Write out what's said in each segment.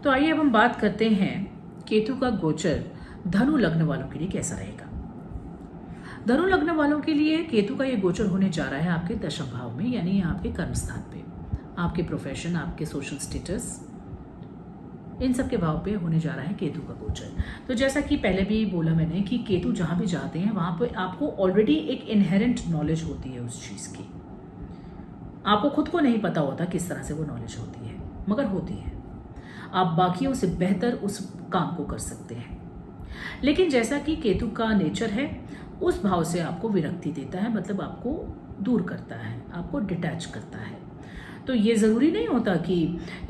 तो आइए अब हम बात करते हैं केतु का गोचर धनु लग्न वालों के लिए कैसा रहेगा। धनु लग्न वालों के लिए केतु का ये गोचर होने जा रहा है आपके दशम भाव में, यानी आपके कर्म स्थान पे, आपके प्रोफेशन, आपके सोशल स्टेटस, इन सब के भाव पे होने जा रहा है केतु का गोचर। तो जैसा कि पहले भी बोला मैंने कि केतु जहां भी जाते हैं वहां पे आपको ऑलरेडी एक इनहेरेंट नॉलेज होती है उस चीज की। आपको खुद को नहीं पता होता किस तरह से वो नॉलेज होती है, मगर होती है। आप बाकियों से बेहतर उस काम को कर सकते हैं। लेकिन जैसा कि केतु का नेचर है, उस भाव से आपको विरक्ति देता है, मतलब आपको दूर करता है, आपको डिटैच करता है। तो ये ज़रूरी नहीं होता कि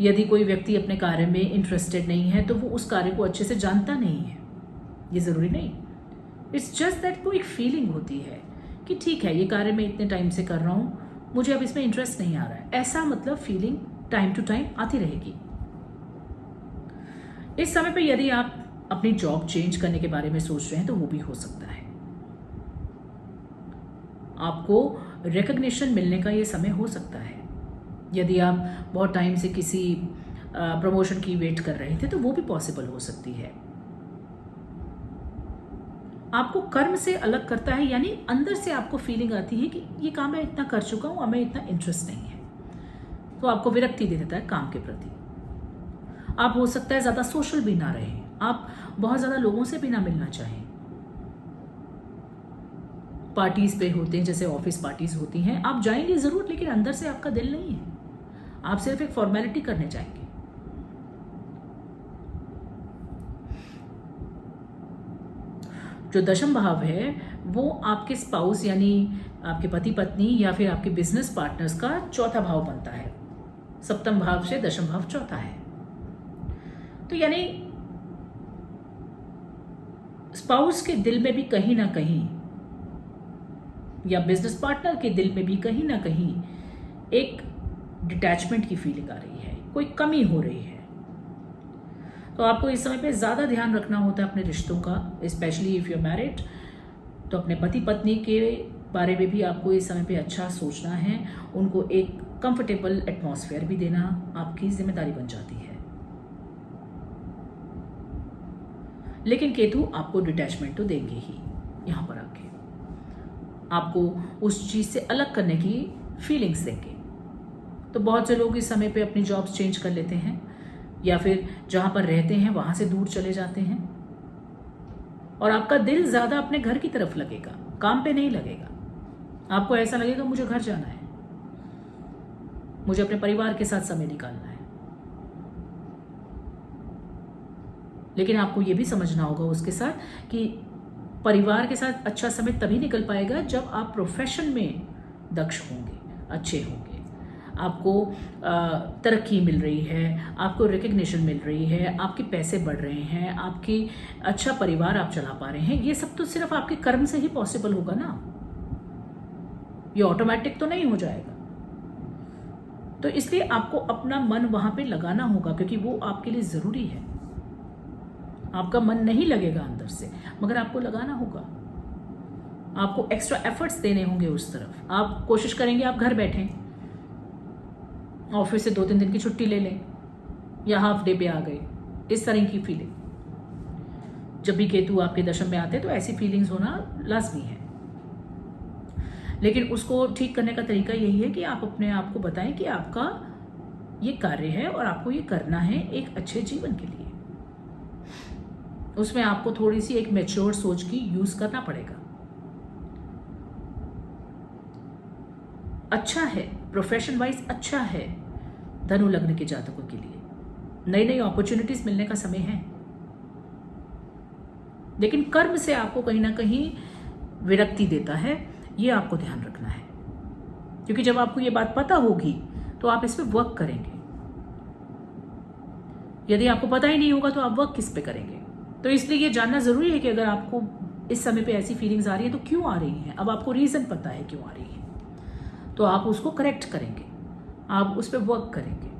यदि कोई व्यक्ति अपने कार्य में इंटरेस्टेड नहीं है तो वो उस कार्य को अच्छे से जानता नहीं है, ये ज़रूरी नहीं। इट्स जस्ट दैट को एक फीलिंग होती है कि ठीक है, ये कार्य मैं इतने टाइम से कर रहा हूँ, मुझे अब इसमें इंटरेस्ट नहीं आ रहा है। ऐसा मतलब फीलिंग टाइम टू टाइम आती रहेगी। इस समय पे यदि आप अपनी जॉब चेंज करने के बारे में सोच रहे हैं तो वो भी हो सकता है। आपको रिकॉग्निशन मिलने का ये समय हो सकता है। यदि आप बहुत टाइम से किसी प्रमोशन की वेट कर रहे थे तो वो भी पॉसिबल हो सकती है। आपको कर्म से अलग करता है, यानी अंदर से आपको फीलिंग आती है कि ये काम मैं इतना कर चुका हूं, हमें इतना इंटरेस्ट नहीं है, तो आपको विरक्ति दे देता है काम के प्रति। आप हो सकता है ज्यादा सोशल भी ना रहे, आप बहुत ज्यादा लोगों से भी ना मिलना चाहें। पार्टीज पे होते हैं, जैसे ऑफिस पार्टीज होती हैं, आप जाएंगे जरूर, लेकिन अंदर से आपका दिल नहीं है, आप सिर्फ एक फॉर्मेलिटी करने जाएंगे। जो दशम भाव है वो आपके स्पाउस यानी आपके पति पत्नी या फिर आपके बिजनेस पार्टनर्स का चौथा भाव बनता है। सप्तम भाव से दशम भाव चौथा है, तो यानी स्पाउस के दिल में भी कहीं ना कहीं या बिजनेस पार्टनर के दिल में भी कहीं ना कहीं एक डिटैचमेंट की फीलिंग आ रही है, कोई कमी हो रही है। तो आपको इस समय पे ज़्यादा ध्यान रखना होता है अपने रिश्तों का, specially if you are married. तो अपने पति पत्नी के बारे में भी आपको इस समय पे अच्छा सोचना है, उनको एक कंफर्टेबल एटमॉस्फेयर भी देना आपकी जिम्मेदारी बन जाती है। लेकिन केतु आपको डिटैचमेंट तो देंगे ही, यहाँ पर आके आपको उस चीज़ से अलग करने की फीलिंग्स देंगे। तो बहुत से लोग इस समय पे अपनी जॉब्स चेंज कर लेते हैं या फिर जहां पर रहते हैं वहां से दूर चले जाते हैं, और आपका दिल ज्यादा अपने घर की तरफ लगेगा, काम पे नहीं लगेगा। आपको ऐसा लगेगा मुझे घर जाना है, मुझे अपने परिवार के साथ समय निकालना है। लेकिन आपको यह भी समझना होगा उसके साथ कि परिवार के साथ अच्छा समय तभी निकल पाएगा जब आप प्रोफेशन में दक्ष होंगे, अच्छे होंगे, आपको तरक्की मिल रही है, आपको रिकग्निशन मिल रही है, आपके पैसे बढ़ रहे हैं, आपकी अच्छा परिवार आप चला पा रहे हैं। ये सब तो सिर्फ आपके कर्म से ही पॉसिबल होगा ना, ये ऑटोमेटिक तो नहीं हो जाएगा। तो इसलिए आपको अपना मन वहां पे लगाना होगा, क्योंकि वो आपके लिए जरूरी है। आपका मन नहीं लगेगा अंदर से, मगर आपको लगाना होगा, आपको एक्स्ट्रा एफर्ट्स देने होंगे उस तरफ। आप कोशिश करेंगे आप घर बैठें, ऑफिस से 2-3 दिन की छुट्टी ले लें या हाफ डे पे आ गए, इस तरह की फीलिंग। जब भी केतु आपके दशम में आते हैं तो ऐसी फीलिंग्स होना लाजमी है। लेकिन उसको ठीक करने का तरीका यही है कि आप अपने आप को बताएं कि आपका ये कार्य है और आपको ये करना है एक अच्छे जीवन के लिए। उसमें आपको थोड़ी सी एक मैच्योर सोच की यूज करना पड़ेगा। अच्छा है, प्रोफेशन वाइज अच्छा है धनु लग्न के जातकों के लिए, नई नई अपॉर्चुनिटीज मिलने का समय है। लेकिन कर्म से आपको कहीं ना कहीं विरक्ति देता है, ये आपको ध्यान रखना है, क्योंकि जब आपको ये बात पता होगी तो आप इस पे वर्क करेंगे। यदि आपको पता ही नहीं होगा तो आप वर्क किस पे करेंगे? तो इसलिए ये जानना जरूरी है कि अगर आपको इस समय पे ऐसी फीलिंग्स आ रही है तो क्यों आ रही हैं। अब आपको रीजन पता है क्यों आ रही है, तो आप उसको करेक्ट करेंगे, आप उस पर वर्क करेंगे।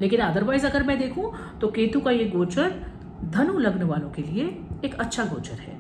लेकिन अदरवाइज अगर मैं देखूं तो केतु का ये गोचर धनु लग्न वालों के लिए एक अच्छा गोचर है।